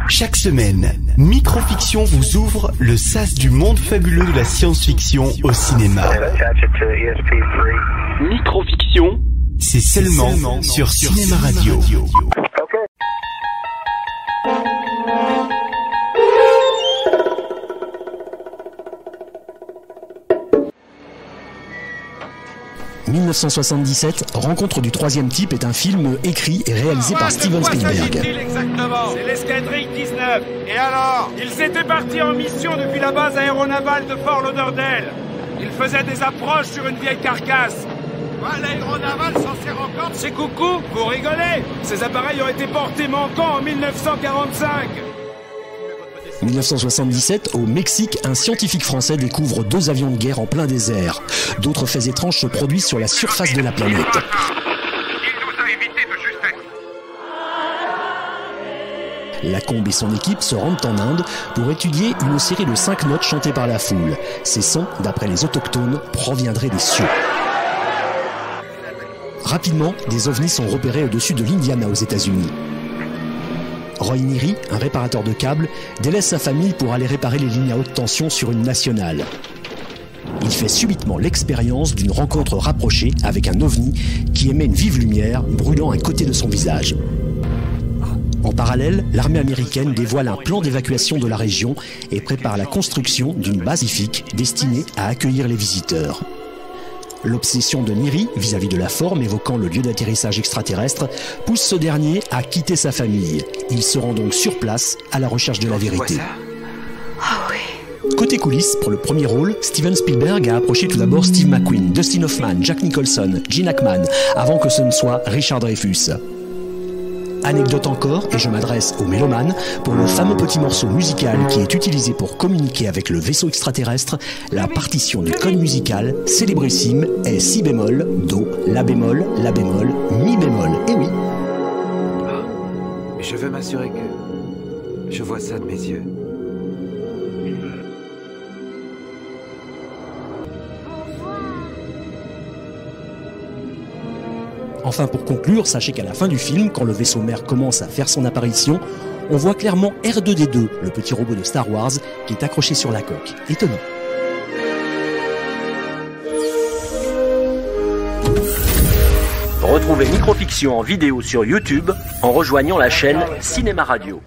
Chaque semaine, Microfiction vous ouvre le sas du monde fabuleux de la science-fiction au cinéma. Microfiction, c'est seulement sur Cinéma Radio. « 1977, Rencontre du troisième type » est un film écrit et réalisé par Steven Spielberg. Exactement. C'est l'escadrille 19. Et alors? Ils étaient partis en mission depuis la base aéronavale de Fort Lauderdale. Ils faisaient des approches sur une vieille carcasse. L'aéronavale s'en sert encore de ces coucous? Vous rigolez? Ces appareils ont été portés manquants en 1945. 1977, au Mexique, un scientifique français découvre 2 avions de guerre en plein désert. D'autres faits étranges se produisent sur la surface de la planète. Il nous a évité de justesse. Lacombe et son équipe se rendent en Inde pour étudier une série de 5 notes chantées par la foule. Ces sons, d'après les autochtones, proviendraient des cieux. Rapidement, des ovnis sont repérés au-dessus de l'Indiana aux États-Unis. Roy Neary, un réparateur de câbles, délaisse sa famille pour aller réparer les lignes à haute tension sur une nationale. Il fait subitement l'expérience d'une rencontre rapprochée avec un ovni qui émet une vive lumière, brûlant un côté de son visage. En parallèle, l'armée américaine dévoile un plan d'évacuation de la région et prépare la construction d'une base scientifique destinée à accueillir les visiteurs. L'obsession de Neary vis-à-vis de la forme évoquant le lieu d'atterrissage extraterrestre pousse ce dernier à quitter sa famille. Il se rend donc sur place à la recherche de la vérité. Côté coulisses, pour le premier rôle, Steven Spielberg a approché tout d'abord Steve McQueen, Dustin Hoffman, Jack Nicholson, Gene Hackman, avant que ce ne soit Richard Dreyfuss. Anecdote encore, et je m'adresse aux mélomanes, pour le fameux petit morceau musical qui est utilisé pour communiquer avec le vaisseau extraterrestre, la partition du code musical, célébrissime, est si bémol, do, la bémol, mi bémol, et oui. Je veux m'assurer que je vois ça de mes yeux. Enfin, pour conclure, sachez qu'à la fin du film, quand le vaisseau mère commence à faire son apparition, on voit clairement R2-D2, le petit robot de Star Wars, qui est accroché sur la coque. Étonnant. Retrouvez Microfiction en vidéo sur YouTube en rejoignant la chaîne Cinéma Radio.